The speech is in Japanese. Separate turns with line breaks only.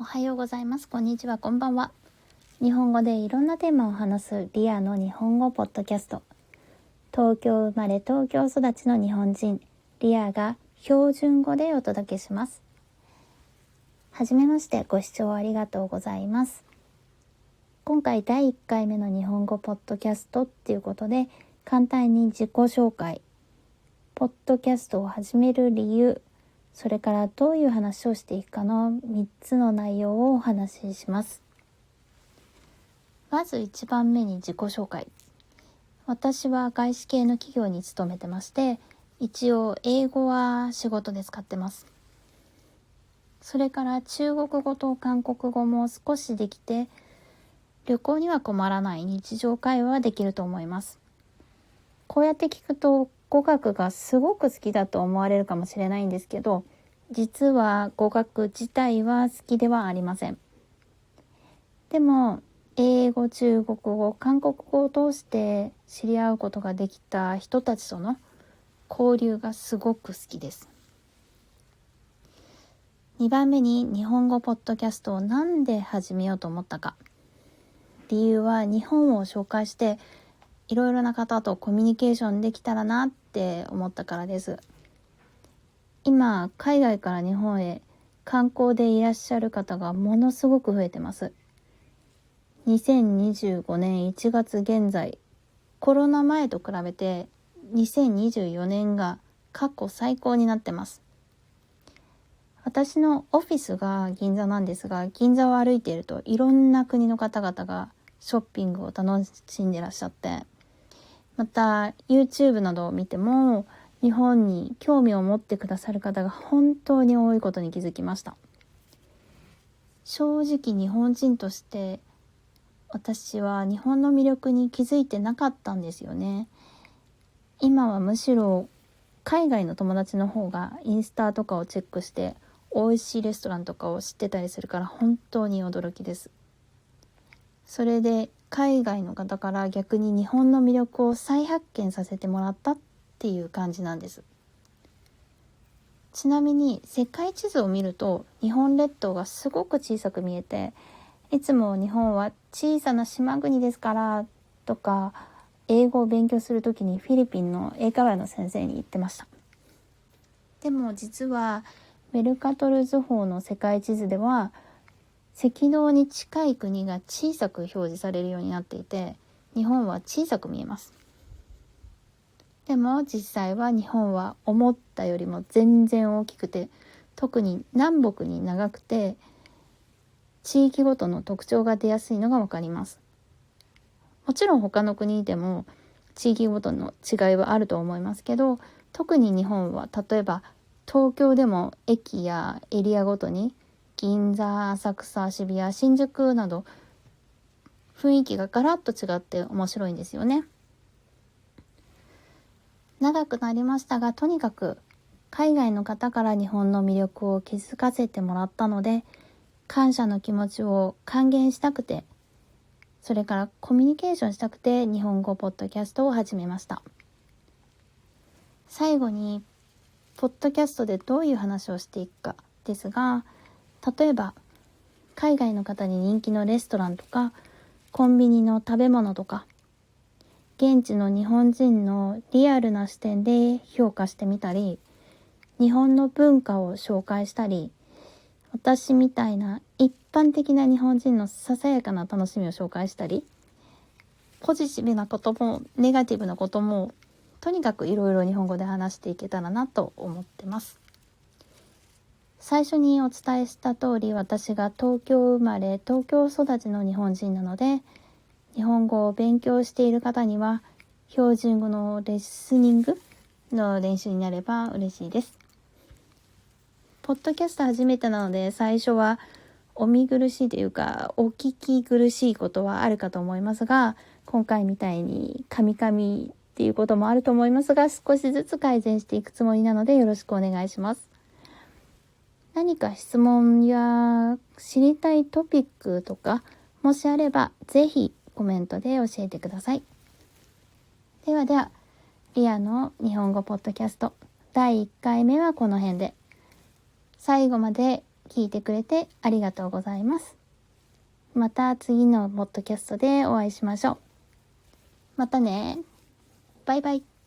おはようございます。こんにちは。こんばんは。日本語でいろんなテーマを話すリアの日本語ポッドキャスト。東京生まれ東京育ちの日本人リアが標準語でお届けします。はじめまして。ご視聴ありがとうございます。今回第1回目の日本語ポッドキャストっていうことで、簡単に自己紹介、ポッドキャストを始める理由、それからどういう話をしていくかの3つの内容をお話しします。まず1番目に自己紹介。私は外資系の企業に勤めてまして、一応英語は仕事で使ってます。それから中国語と韓国語も少しできて、旅行には困らない日常会話はできると思います。こうやって聞くと語学がすごく好きだと思われるかもしれないんですけど、実は語学自体は好きではありません。でも英語、中国語、韓国語を通して知り合うことができた人たちとの交流がすごく好きです。2番目に日本語ポッドキャストをなんで始めようと思ったか。理由は日本を紹介していろいろな方とコミュニケーションできたらなって思ったからです。今海外から日本へ観光でいらっしゃる方がものすごく増えてます。2025年1月現在、コロナ前と比べて2024年が過去最高になってます。私のオフィスが銀座なんですが、銀座を歩いているといろんな国の方々がショッピングを楽しんでらっしゃって、また YouTube などを見ても日本に興味を持ってくださる方が本当に多いことに気づきました。正直日本人として私は日本の魅力に気づいてなかったんですよね。今はむしろ海外の友達の方がインスタとかをチェックして美味しいレストランとかを知ってたりするから本当に驚きです。それで海外の方から逆に日本の魅力を再発見させてもらったっていう感じなんです。ちなみに世界地図を見ると日本列島がすごく小さく見えて、いつも日本は小さな島国ですからとか、英語を勉強するときにフィリピンの英会話の先生に言ってました。でも実はメルカトル図法の世界地図では赤道に近い国が小さく表示されるようになっていて、日本は小さく見えます。でも実際は日本は思ったよりも全然大きくて、特に南北に長くて地域ごとの特徴が出やすいのがわかります。もちろん他の国でも地域ごとの違いはあると思いますけど、特に日本は例えば東京でも駅やエリアごとに銀座、浅草、渋谷、新宿など雰囲気がガラッと違って面白いんですよね。長くなりましたが、とにかく海外の方から日本の魅力を気づかせてもらったので、感謝の気持ちを還元したくて、それからコミュニケーションしたくて日本語ポッドキャストを始めました。最後にポッドキャストでどういう話をしていくかですが、例えば海外の方に人気のレストランとかコンビニの食べ物とか、現地の日本人のリアルな視点で評価してみたり、日本の文化を紹介したり、私みたいな一般的な日本人のささやかな楽しみを紹介したり、ポジティブなこともネガティブなことも、とにかくいろいろ日本語で話していけたらなと思ってます。最初にお伝えした通り、私が東京生まれ東京育ちの日本人なので、日本語を勉強している方には標準語のレスニングの練習になれば嬉しいです。ポッドキャスト初めてなので、最初はお見苦しいというかお聞き苦しいことはあるかと思いますが、今回みたいにカミカミっていうこともあると思いますが、少しずつ改善していくつもりなのでよろしくお願いします。何か質問や知りたいトピックとかもしあればぜひコメントで教えてください。ではでは、リアの日本語ポッドキャスト第1回目はこの辺で。最後まで聞いてくれてありがとうございます。また次のポッドキャストでお会いしましょう。またね。バイバイ。